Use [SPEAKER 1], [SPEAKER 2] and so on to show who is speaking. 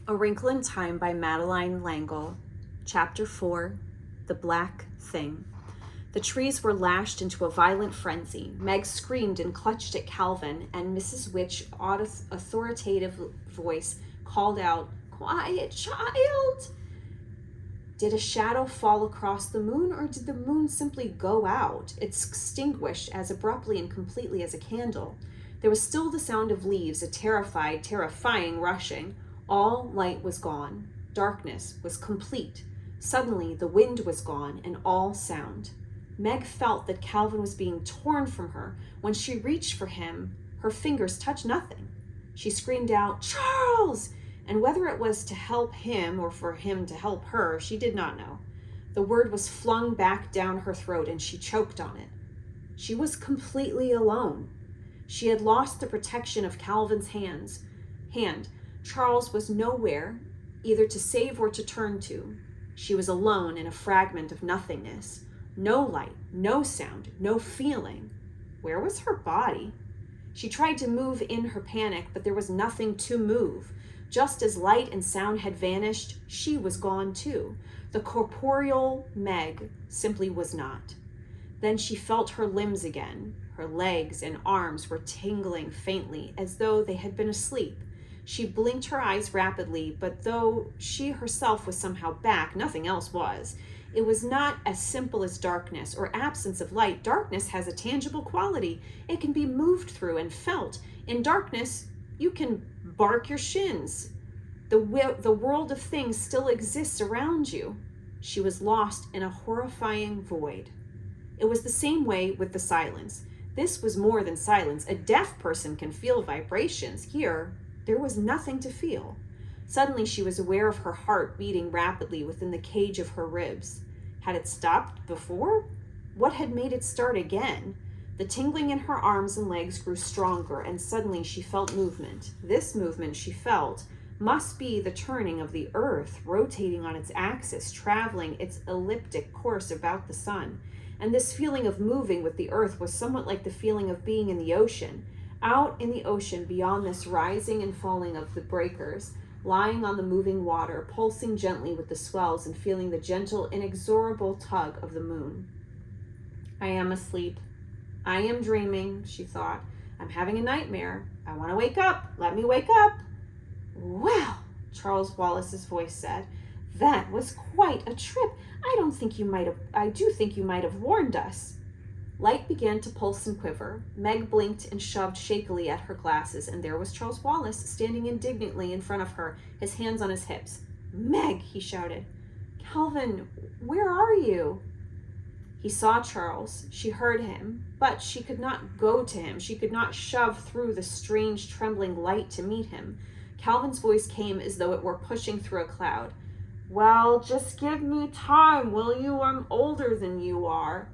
[SPEAKER 1] A Wrinkle in Time by Madeleine. Chapter 4, The Black Thing. The trees were lashed into a violent frenzy. Meg screamed and clutched at Calvin, and Mrs. Witch's authoritative voice called out, "Quiet, child!" Did a shadow fall across the moon, or did the moon simply go out, extinguished as abruptly and completely as a candle? There was still the sound of leaves, a terrifying rushing. All light was gone. Darkness was complete. Suddenly, the wind was gone, and all sound. Meg felt that Calvin was being torn from her. When she reached for him, her fingers touched nothing. She screamed out, "Charles!" And whether it was to help him or for him to help her, she did not know. The word was flung back down her throat, and she choked on it. She was completely alone. She had lost the protection of Calvin's hand. Charles was nowhere, either to save or to turn to. She was alone in a fragment of nothingness. No light, no sound, no feeling. Where was her body? She tried to move in her panic, but there was nothing to move. Just as light and sound had vanished, she was gone too. The corporeal Meg simply was not. Then she felt her limbs again. Her legs and arms were tingling faintly, as though they had been asleep. She blinked her eyes rapidly, but though she herself was somehow back, nothing else was. It was not as simple as darkness or absence of light. Darkness has a tangible quality. It can be moved through and felt. In darkness, you can bark your shins. The world of things still exists around you. She was lost in a horrifying void. It was the same way with the silence. This was more than silence. A deaf person can feel vibrations. Here, there was nothing to feel. Suddenly, she was aware of her heart beating rapidly within the cage of her ribs. Had it stopped before? What had made it start again? The tingling in her arms and legs grew stronger, and suddenly she felt movement. This movement, she felt, must be the turning of the earth, rotating on its axis, traveling its elliptic course about the sun. And this feeling of moving with the earth was somewhat like the feeling of being in the ocean. Out in the ocean, beyond this rising and falling of the breakers, lying on the moving water, pulsing gently with the swells and feeling the gentle, inexorable tug of the moon. I am asleep. I am dreaming, she thought. I'm having a nightmare. I want to wake up. Let me wake up. Well, Charles Wallace's voice said, that was quite a trip. I do think you might have warned us. Light began to pulse and quiver. Meg blinked and shoved shakily at her glasses, and there was Charles Wallace standing indignantly in front of her, his hands on his hips. "Meg," he shouted. "Calvin, where are you?" He saw Charles. She heard him, but she could not go to him. She could not shove through the strange, trembling light to meet him. Calvin's voice came as though it were pushing through a cloud. "Well, just give me time, will you? I'm older than you are."